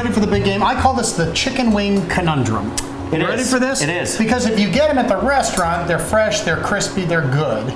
ready for the big game? I call this the chicken wing conundrum. Ready for this? It is. Because if you get them at the restaurant, they're fresh, they're crispy, they're good.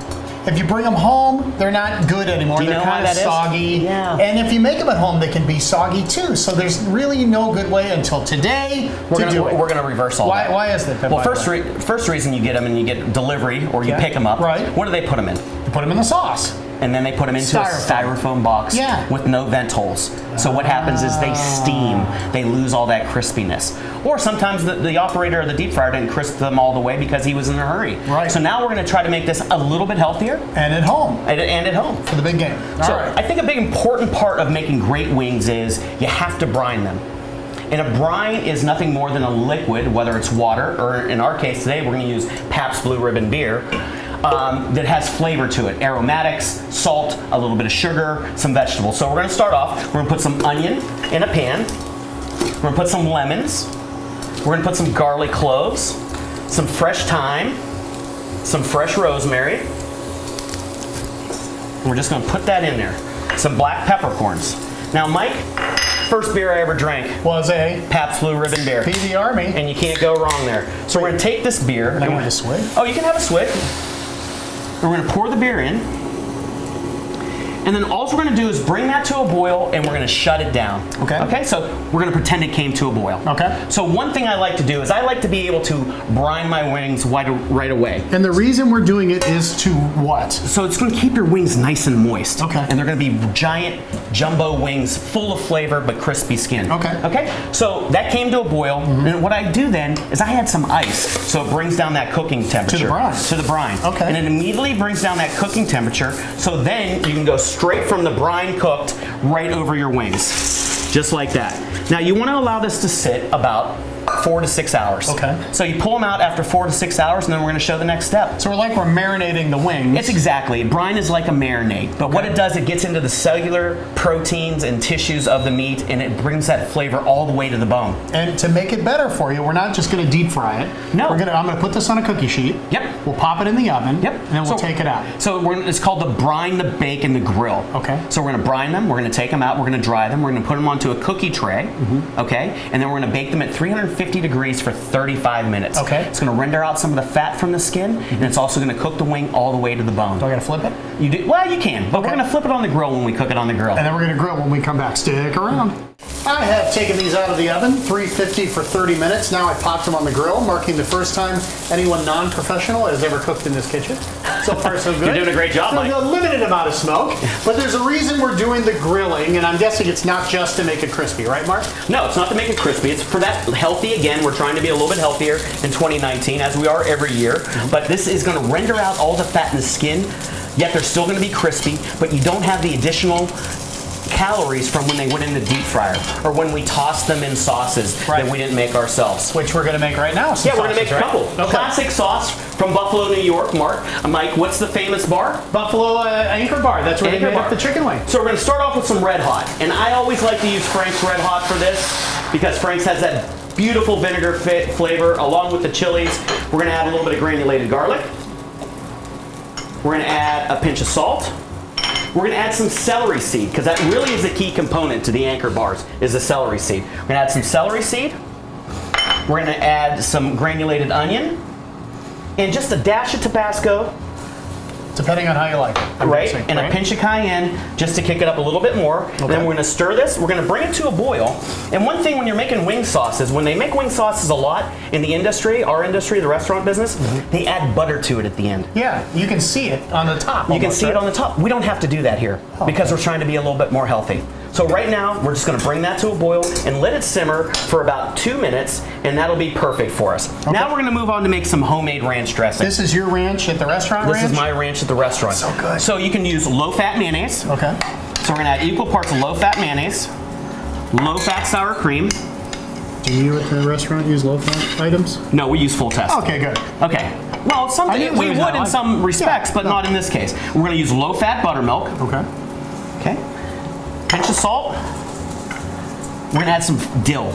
If you bring them home, they're not good anymore. They're kind of soggy. Yeah. And if you make them at home, they can be soggy too. So there's really no good way until today to do it. We're going to reverse all that. Why is that? Well, first reason you get them and you get delivery or you pick them up. Right. What do they put them in? You put them in the sauce. And then they put them into a styrofoam box with no vent holes. So what happens is they steam. They lose all that crispiness. Or sometimes the operator of the deep fryer didn't crisp them all the way because he was in a hurry. Right. So now we're going to try to make this a little bit healthier. And at home. And at home. For the big game. So I think a big important part of making great wings is you have to brine them. And a brine is nothing more than a liquid, whether it's water, or in our case today, we're going to use Pabst Blue Ribbon beer. That has flavor to it. Aromatics, salt, a little bit of sugar, some vegetables. So we're going to start off, we're going to put some onion in a pan. We're going to put some lemons. We're going to put some garlic cloves, some fresh thyme, some fresh rosemary. And we're just going to put that in there. Some black peppercorns. Now, Mike, first beer I ever drank was a Pabst Blue Ribbon beer. PBR Army. And you can't go wrong there. So we're going to take this beer. And I want a swig? Oh, you can have a swig. We're going to pour the beer in, and then all we're going to do is bring that to a boil, and we're going to shut it down. Okay. Okay, so we're going to pretend it came to a boil. Okay. So one thing I like to do is I like to be able to brine my wings right away. And the reason we're doing it is to what? So it's going to keep your wings nice and moist. Okay. And they're going to be giant jumbo wings, full of flavor but crispy skin. Okay. Okay. So that came to a boil, and what I do then is I add some ice, so it brings down that cooking temperature. To the brine. To the brine. Okay. And it immediately brings down that cooking temperature, so then you can go straight from the brine cooked right over your wings, just like that. Now you want to allow this to sit about 4 to 6 hours. Okay. So you pull them out after 4 to 6 hours, and then we're going to show the next step. So we're marinating the wings. It's exactly. Brine is like a marinade, but what it does, it gets into the cellular proteins and tissues of the meat, and it brings that flavor all the way to the bone. And to make it better for you, we're not just going to deep fry it. No. I'm going to put this on a cookie sheet. Yep. We'll pop it in the oven. Yep. And then we'll take it out. So it's called the brine, the bake, and the grill. Okay. So we're going to brine them. We're going to take them out. We're going to dry them. We're going to put them onto a cookie tray. Okay. And then we're going to bake them at 350 degrees for 35 minutes. Okay. It's going to render out some of the fat from the skin, and it's also going to cook the wing all the way to the bone. Do I got to flip it? You do. Well, you can, but we're going to flip it on the grill when we cook it on the grill. And then we're going to grill when we come back. Stick around. I have taken these out of the oven, 350 for 30 minutes. Now I popped them on the grill, marking the first time anyone non-professional has ever cooked in this kitchen. So far, so good. You're doing a great job, Mike. There's a limited amount of smoke, but there's a reason we're doing the grilling, and I'm guessing it's not just to make it crispy, right, Mark? No, it's not to make it crispy. It's for that healthy. Again, we're trying to be a little bit healthier in 2019, as we are every year. But this is going to render out all the fat in the skin, yet they're still going to be crispy, but you don't have the additional calories from when they went in the deep fryer or when we tossed them in sauces that we didn't make ourselves. Which we're going to make right now. Yeah, we're going to make a couple. Okay. Classic sauce from Buffalo, New York. Mike, what's the famous bar? Buffalo Anchor Bar. That's where they made up the chicken wing. So we're going to start off with some Red Hot. And I always like to use Frank's Red Hot for this because Frank's has that beautiful vinegar flavor along with the chilies. We're going to add a little bit of granulated garlic. We're going to add a pinch of salt. We're going to add some celery seed because that really is a key component to the Anchor bars is the celery seed. We're going to add some celery seed. We're going to add some granulated onion and just a dash of Tabasco. Depending on how you like it. And a pinch of cayenne just to kick it up a little bit more. Okay. Then we're going to stir this. We're going to bring it to a boil. And one thing when you're making wing sauces, when they make wing sauces a lot in the industry, our industry, the restaurant business, they add butter to it at the end. Yeah, you can see it on the top. You can see it on the top. We don't have to do that here because we're trying to be a little bit more healthy. So right now, we're just going to bring that to a boil and let it simmer for about 2 minutes, and that'll be perfect for us. Okay. Now we're going to move on to make some homemade ranch dressing. This is your ranch at the restaurant? This is my ranch at the restaurant. So good. So you can use low-fat mayonnaise. Okay. So we're going to add equal parts of low-fat mayonnaise, low-fat sour cream. Do you at the restaurant use low-fat items? No, we use full test. Okay, good. Okay. Well, we would in some respects, but not in this case. We're going to use low-fat buttermilk. Okay. Okay. Pinch of salt. We're going to add some dill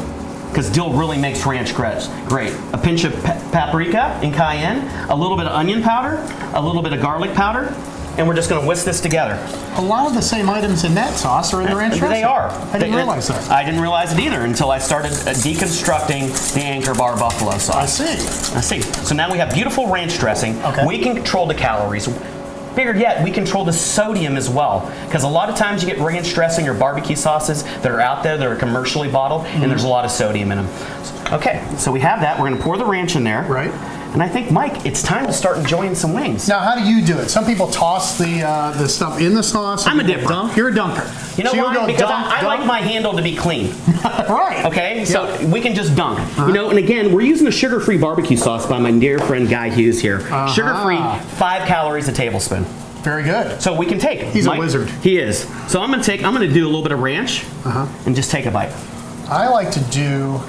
because dill really makes ranch great. A pinch of paprika and cayenne, a little bit of onion powder, a little bit of garlic powder, and we're just going to whisk this together. A lot of the same items in that sauce are in the ranch dressing. They are. I didn't realize that. I didn't realize it either until I started deconstructing the Anchor Bar buffalo sauce. I see. I see. So now we have beautiful ranch dressing. Okay. We can control the calories. Bigger yet, we control the sodium as well. Because a lot of times you get ranch dressing or barbecue sauces that are out there that are commercially bottled, and there's a lot of sodium in them. Okay, so we have that. We're going to pour the ranch in there. Right. And I think, Mike, it's time to start enjoying some wings. Now, how do you do it? Some people toss the stuff in the sauce. I'm a dipper. You're a dunker. You know so why? Because dunk, I like my handle to be clean. Right. Okay, so Yeah. we can just dunk. You know, and again, we're using a sugar-free barbecue sauce by my dear friend Guy Hughes here. Sugar-free, 5 calories a tablespoon. Very good. So we can take. He's a wizard. He is. So I'm gonna do a little bit of ranch and just take a bite. I like to do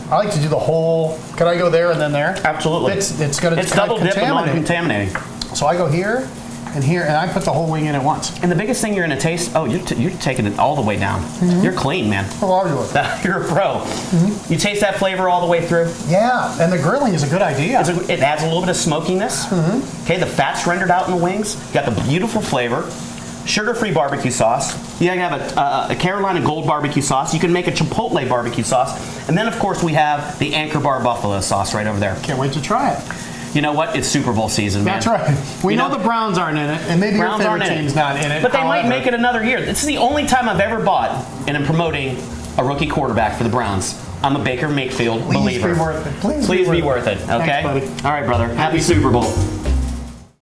the whole. Can I go there and then there? Absolutely. It's gonna It's double dip and non-contaminating. So I go here and here, and I put the whole wing in at once. And the biggest thing you're gonna taste. Oh, you're taking it all the way down. You're clean, man. How are you with that? You're a pro. You taste that flavor all the way through. Yeah, and the grilling is a good idea. It adds a little bit of smokiness. Okay, the fat's rendered out in the wings. You got the beautiful flavor. Sugar-free barbecue sauce. You can have a Carolina Gold barbecue sauce. You can make a Chipotle barbecue sauce. And then, of course, we have the Anchor Bar buffalo sauce right over there. Can't wait to try it. You know what? It's Super Bowl season, man. That's right. We know the Browns aren't in it, and maybe your favorite team's not in it. But they might make it another year. This is the only time I've ever bought and am promoting a rookie quarterback for the Browns. I'm a Baker Mayfield believer. Please be worth it. Please be worth it. Okay? Thanks, buddy. All right, brother. Happy Super Bowl.